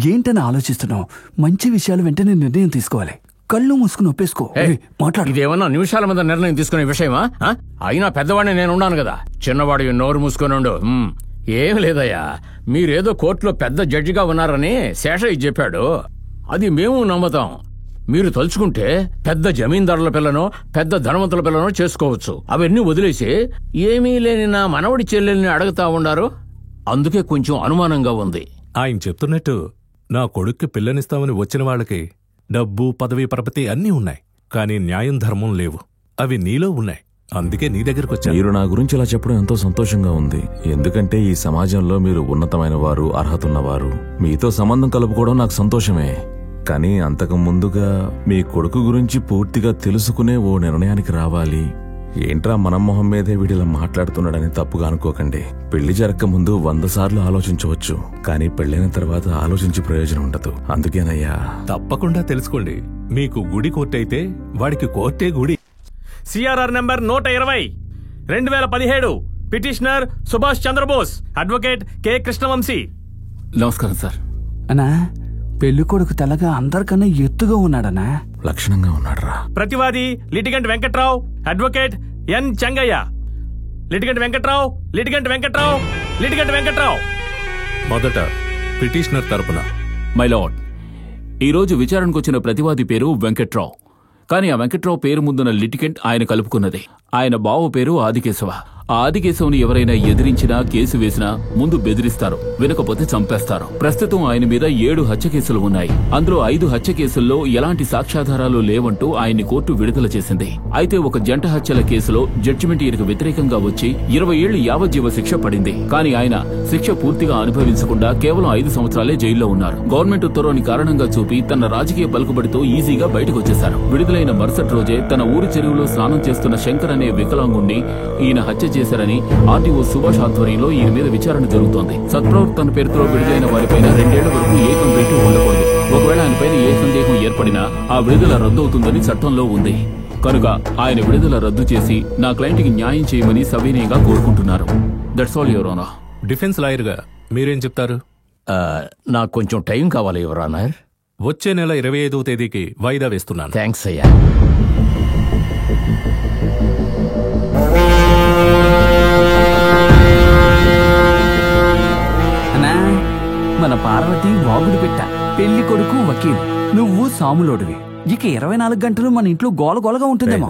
ఏంటని ఆలోచిస్తున్నావు? మంచి విషయాలు వెంటనే నిర్ణయం తీసుకోవాలి. కళ్ళు మూసుకుని ఒప్పేసుకో. మాట్లాడు. ఇదేమన్నా నిమిషాల మీద నిర్ణయం తీసుకునే విషయమా? అయినా పెద్దవాడిని నేనున్నాను కదా, చిన్నవాడు నోరు మూసుకొని ఉండు. ఏం లేదయ్యా, మీరేదో కోర్టులో పెద్ద జడ్జిగా ఉన్నారని శేషయ్య చెప్పాడు. అది మేము నమ్ముతాం. మీరు తలుచుకుంటే పెద్ద జమీందారుల పిల్లనో పెద్ద ధనవంతుల పిల్లనో చేసుకోవచ్చు. అవన్నీ వదిలేసి ఏమీ లేని నా మనవడి చెల్లెల్ని అడుగుతా ఉండారు. అందుకే కొంచెం అనుమానంగా ఉంది. ఆయన చెప్తున్నట్టు నా కొడుక్కి పిల్లనిస్తామని వచ్చిన వాళ్ళకి డబ్బు, పదవి, పరపతి అన్నీ ఉన్నాయి. కానీ న్యాయం, ధర్మం లేవు. అవి నీలో ఉన్నాయి. అందుకే నీ దగ్గరకు వచ్చాను. మీరు నా గురించి ఇలా చెప్పడం ఎంతో సంతోషంగా ఉంది. ఎందుకంటే ఈ సమాజంలో మీరు ఉన్నతమైన వారు, అర్హత ఉన్నవారు. మీతో సంబంధం కలుపుకోవడం నాకు సంతోషమే. కానీ అంతకు ముందుగా మీ కొడుకు గురించి పూర్తిగా తెలుసుకునే ఓ నిర్ణయానికి రావాలి. ఏంట్రా మనం మొహం మీదే వీడిలా మాట్లాడుతున్నాడని తప్పుగా అనుకోకండి. పెళ్లి జరగక ముందు 100 సార్లు ఆలోచించవచ్చు, కానీ పెళ్లైన తర్వాత ఆలోచించి ప్రయోజనం ఉండదు. అందుకేనయ్యా. తప్పకుండా తెలుసుకోండి. మీకు గుడి కోర్టైతే వాడికి కోర్టే గుడి. CRR number 120 2017 petitioner Subhash Chandrabose, advocate K Krishnavamsi. నమస్కారం సార్. అన్నా, పెళ్లి కొడుకు తెల్లగా అందరికన్నా ఎత్తుగా ఉన్నాడనా? లక్షణంగా ఉన్నాడురా. ప్రతివాది litigant Venkatrao, advocate N Chengaiah. Litigant Venkatrao, litigant Venkatrao, litigant Venkatrao. మొదట పిటిషనర్ తరపున. మై లార్డ్, ఈరోజు విచారణకు వచ్చిన ప్రతివాది పేరు వెంకట్రావు. కానీ ఆ వెంకట్రావు పేరు ముందున్న లిటిగెంట్ ఆయన కలుపుకున్నది. ఆయన బావ పేరు ఆదికేశవ. ఆ ఆదికేశవుని ఎవరైనా ఎదిరించినా, కేసు వేసినా ముందు బెదిరిస్తారు, వినకపోతే చంపేస్తారు. ప్రస్తుతం ఆయన మీద 7 హత్య కేసులు ఉన్నాయి. అందులో 5 హత్య కేసుల్లో ఎలాంటి సాక్ష్యాధారాలు లేవంటూ ఆయన్ని కోర్టు విడుదల చేసింది. అయితే ఒక జంట హత్యల కేసులో జడ్జిమెంట్ ఈయనకు వ్యతిరేకంగా వచ్చి 20 ఏళ్లు యావజ్జీవ శిక్ష పడింది. కానీ ఆయన శిక్ష పూర్తిగా అనుభవించకుండా కేవలం 5 సంవత్సరాలే జైల్లో ఉన్నారు. గవర్నమెంట్ ఉత్తర్వుని కారణంగా చూపి తన రాజకీయ పలుకుబడితో ఈజీగా బయటకు వచ్చేశారు. విడుదలైన మరుసటి రోజే తన ఊరి చెరువులో స్నానం చేస్తున్న శంకర్ అనే వికలాంగుణ్ణి ఈయన హత్య చేశారని ఆర్టీఓ సుభాష్ ఆధ్వర్యంలో ఈయన మీద విచారణ జరుగుతోంది. సత్ప్రవర్తన పేరుతో విడుదలైన వారిపైన 2 ఏళ్ల వరకు ఏ కంప్లైంట్ ఉండకూడదు. ఒకవేళ ఆయనపైన ఏ సందేహం ఏర్పడినా ఆ విడుదల రద్దవుతుందని చట్టంలో ఉంది. కనుక ఆయన విడుదల రద్దు చేసి నా క్లయింట్కి న్యాయం చేయమని సవినయంగా కోరుకుంటున్నారు. That's all your honour. Defence లాయర్గా మీరేం చెప్తారు? నాకు కొంచెం టైం కావాలి యువర్ ఆనర్. వచ్చే నెల 25వ తేదీకి వాయిదా వేస్తున్నాను. థ్యాంక్స్ అయ్యా. మన పార్వతి వాగుడు పెట్ట, పెళ్లి కొడుకు వకీల్, నువ్వు సాములోడివి. ఇక 24 గంటలు మన ఇంట్లో గోలగోలగా ఉంటుందేమో.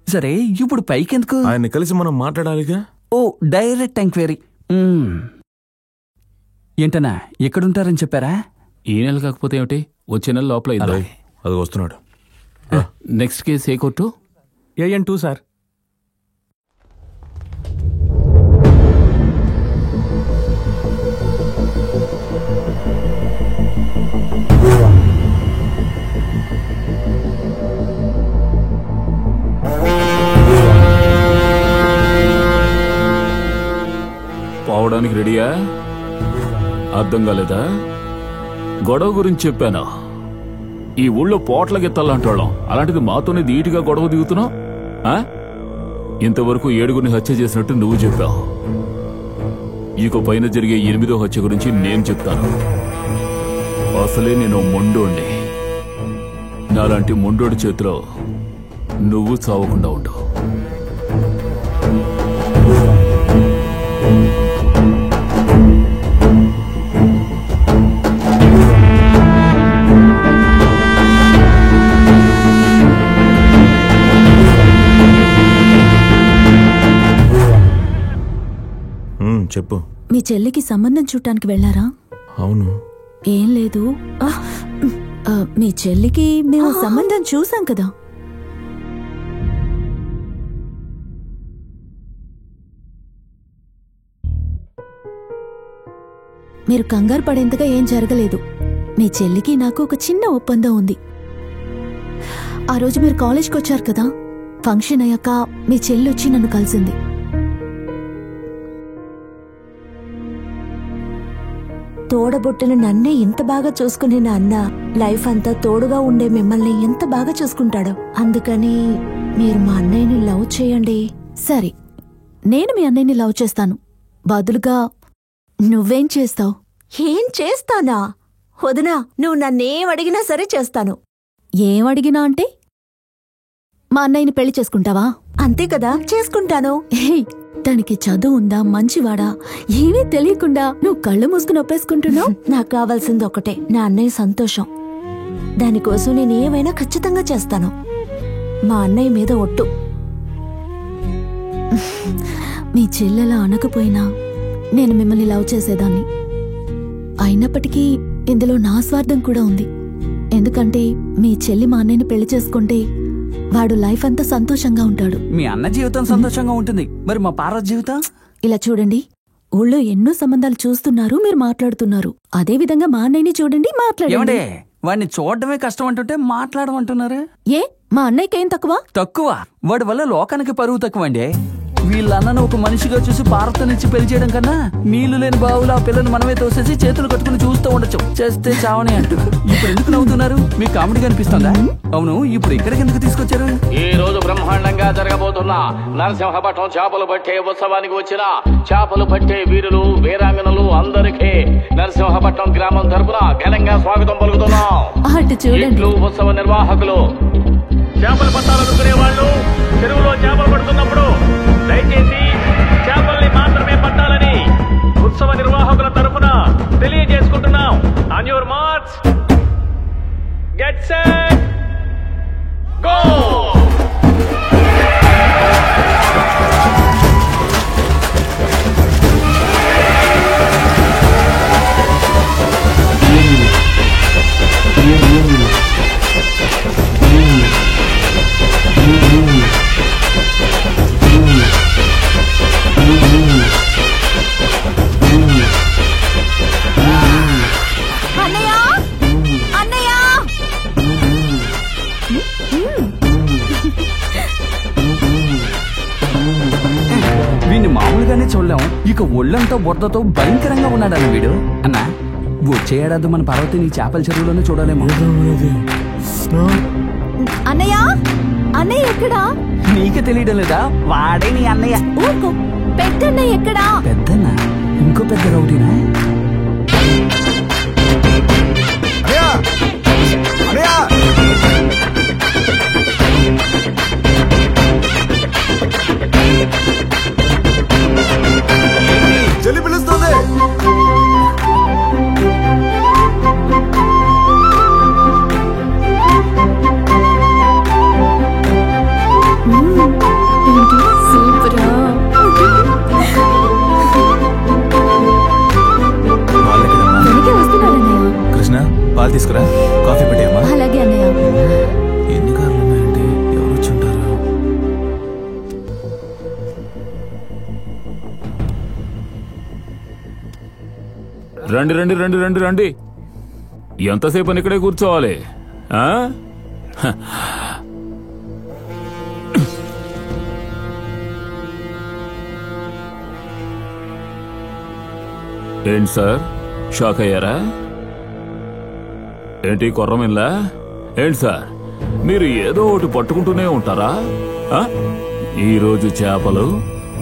సరే, ఇప్పుడు పైకెందుకు? ఆయన్ని కలిసి మనం మాట్లాడాలిగా. ఓ, డైరెక్ట్ ఎంక్వైరీ. ఏంటన్నా, ఎక్కడుంటారని చెప్పారా? ఈ నెల కాకపోతే ఏమిటి, వచ్చే నెల లోపల ఇద్దాం. అది వస్తున్నాడు. Next case A court? AN 2 sir. పోవడానికి రెడీయా? అర్థం కాలేదా? గొడవ గురించి చెప్పాను. ఈ ఊళ్ళో పోట్లకెత్తాలంటోళ్ళం, అలాంటిది మాతోనే ధీటుగా గొడవ దిగుతున్నావు. ఇంతవరకు 7గురిని హత్య చేసినట్టు నువ్వు చెప్పావు. ఇక పైన జరిగే 8వ హత్య గురించి నేను చెప్తాను. అసలే నేను మొండోడిని. నాలాంటి మొండోడి చేతిలో నువ్వు చావకుండా ఉండు. చెప్పు. మీ చెల్లికి సంబంధం చూడటానికి వెళ్లారా? అవును. ఏం లేదు, మీ చెల్లికి మేము సంబంధం చూసాం కదా. మీరు కంగారు పడేంతగా ఏం జరగలేదు. మీ చెల్లికి నాకు ఒక చిన్న ఒప్పందం ఉంది. ఆ రోజు మీరు కాలేజ్కి వచ్చారు కదా, ఫంక్షన్ అయ్యాక మీ చెల్లి వచ్చి నన్ను కలిసింది. తోడబుట్టిన నన్నే ఇంత బాగా చూసుకునే నా అన్న లైఫ్ అంతా తోడుగా ఉండే మిమ్మల్ని ఎంత బాగా చూసుకుంటాడో. అందుకని మీరు మా అన్నయ్యని లవ్ చేయండి. సరే, నేను మీ అన్నయ్యని లవ్ చేస్తాను. బదులుగా నువ్వేం చేస్తావు? ఏం చేస్తానా? వదినా, నువ్వు నన్నేం అడిగినా సరే చేస్తాను. ఏమడిగినా అంటే మా అన్నయ్యని పెళ్లి చేసుకుంటావా? అంతే కదా, చేసుకుంటాను. తనకి చదువు ఉందా, మంచివాడా, ఏమీ తెలియకుండా నువ్వు కళ్ళు మూసుకుని ఒప్పేసుకుంటున్నావు. నాకు కావాల్సింది ఒకటే, నా అన్నయ్య సంతోషం. దానికోసం నేనేమైనా ఖచ్చితంగా చేస్తాను. మా అన్నయ్య మీద ఒట్టు. మీ చెల్లెలా అనకపోయినా నేను మిమ్మల్ని లవ్ చేసేదాన్ని. అయినప్పటికీ ఇందులో నా స్వార్థం కూడా ఉంది. ఎందుకంటే మీ చెల్లి మా అన్నయ్యని పెళ్లి చేసుకుంటే వాడు లైఫ్ అంతా సంతోషంగా ఉంటాడు. మీ అన్న జీవితం సంతోషంగా ఉంటుంది, మరి మా పార్వతి జీవితం? ఇలా చూడండి, ఊళ్ళో ఎన్నో సంబంధాలు చూస్తున్నారు, మీరు మాట్లాడుతున్నారు. అదే విధంగా మా అన్నయ్యని చూడండి, మాట్లాడండి. వాడిని చూడడమే కష్టం అంటుంటే మాట్లాడమంటున్నారు. ఏ మా అన్నయ్యకేం తక్కువ? వాడి వల్ల లోకానికి పరువు తక్కువ అండి. వీళ్ళన్నను ఒక మనిషిగా చూసి భారతనిచ్చి పెళ్లి చేయడం కన్నా నీళ్లు లేని బావులు ఆ పిల్లని మనమే తోసేసి చేతులు కట్టుకుని చూస్తూ ఉండొచ్చు. చేస్తే చావని అంటూ. ఇప్పుడు ఎందుకు నవ్వుతున్నారు? మీకు కామెడీగా అనిపిస్తుందా? అవును, ఇప్పుడు ఇక్కడికి ఎందుకు తీసుకొచ్చారు? ఈ రోజు బ్రహ్మాండంగా జరగబోతున్న నరసింహపట్నం చేపలు పట్టే ఉత్సవానికి వచ్చిన చేపలు పట్టే వీరులు వీరాంగనలు అందరికీ నరసింహపట్నం గ్రామం తరపున ఘనంగా స్వాగతం పలుకుతున్నాం. ఇట్లు ఉత్సవ నిర్వాహకులు. చేపలు పట్టాలనుకునే వాళ్ళు చెరువులో చేపలు పడుతున్నప్పుడు దయచేసి చేపల్ని మాత్రమే పట్టాలని ఉత్సవ నిర్వాహకుల తరఫున తెలియజేసుకుంటున్నాం. On your marks, get set, go. వీడిని మామూలుగానే చూడలేం, ఇక ఒళ్ళంతా బురదతో భయంకరంగా ఉన్నాడన్న వీడు. అన్నా, వచ్చే ఏడాది మన పార్వతిని చేపల చెరువులోనే చూడాలేమో. అన్నయ్య, అన్నయ్య ఎక్కడా? నీకే తెలియడం లేదా? వాడే నీ అన్నయ్య. ఊరుకో, పెద్దన్నయ్య ఎక్కడా? పెద్దన్నా? ఇంకో పెద్ద రౌడీనా? చెల్లి పిలుస్తుంది. కృష్ణ, పాలు తీసుకురా, కాఫీ పెట్టామా? అలాగే అన్నయ్య. ఎన్ని కార్లు ఉన్నాయంటే ఎవరు వచ్చి ఉంటారు? రండి రండి రండి రండి రండి. ఎంతసేపు అని ఇక్కడే కూర్చోవాలి? ఏంటి సార్, షాక్ అయ్యారా? ఏంటి కొర్రమిల్లా? ఏంటి సార్, మీరు ఏదో ఒకటి పట్టుకుంటూనే ఉంటారా? ఈరోజు చేపలు,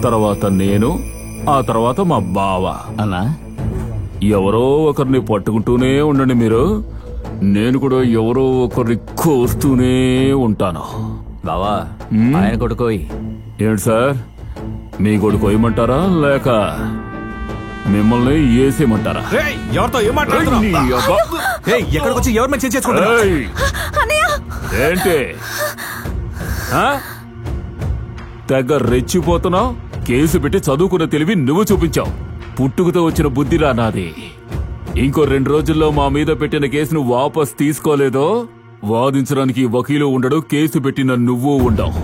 తర్వాత నేను, ఆ తర్వాత మా బావ. అన్నా, ఎవరో ఒకరిని పట్టుకుంటూనే ఉండండి మీరు. నేను కూడా ఎవరో ఒకరిని కోస్తూనే ఉంటాను. బావా, ఆయన కొడుకోయి. ఏంటి సార్, మీ కొడుకు కోయమంటారా లేక మిమ్మల్ని వేసేయమంటారా? ఎవరితో ఏం మాట్లాడుతున్నావు? ఎక్కడికి వచ్చి ఎవరి మీద చేసుకుంటున్నావు? ఏంటి తెగ రెచ్చిపోతున్నావు? కేసు పెట్టి చదువుకున్న తెలివి నువ్వు చూపించావు. పుట్టుకతో వచ్చిన బుద్ధిరా నాది. ఇంకో 2 రోజుల్లో మా మీద పెట్టిన కేసును వాపస్ తీసుకోలేదో వాదించడానికి వకీలు ఉండడు, కేసు పెట్టిన నువ్వు ఉండవు.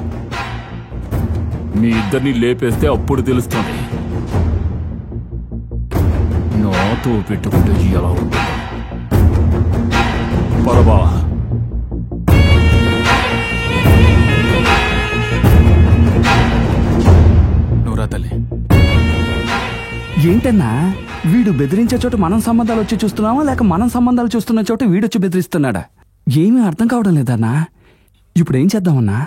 మీ ఇద్దరిని లేపేస్తే అప్పుడు తెలుస్తుంది నాతో పెట్టుకుంటే ఎలా ఉంటుంది. పరబా, నువ్వురా తల్లి. ఏంటన్నా, వీడు బెదిరించే చోట మనం సంబంధాలు వచ్చి చూస్తున్నావా లేక మనం సంబంధాలు చూస్తున్న చోట వీడొచ్చి బెదిరిస్తున్నాడా? ఏమీ అర్థం కావడం లేదన్నా. ఇప్పుడు ఏం చేద్దామన్నా?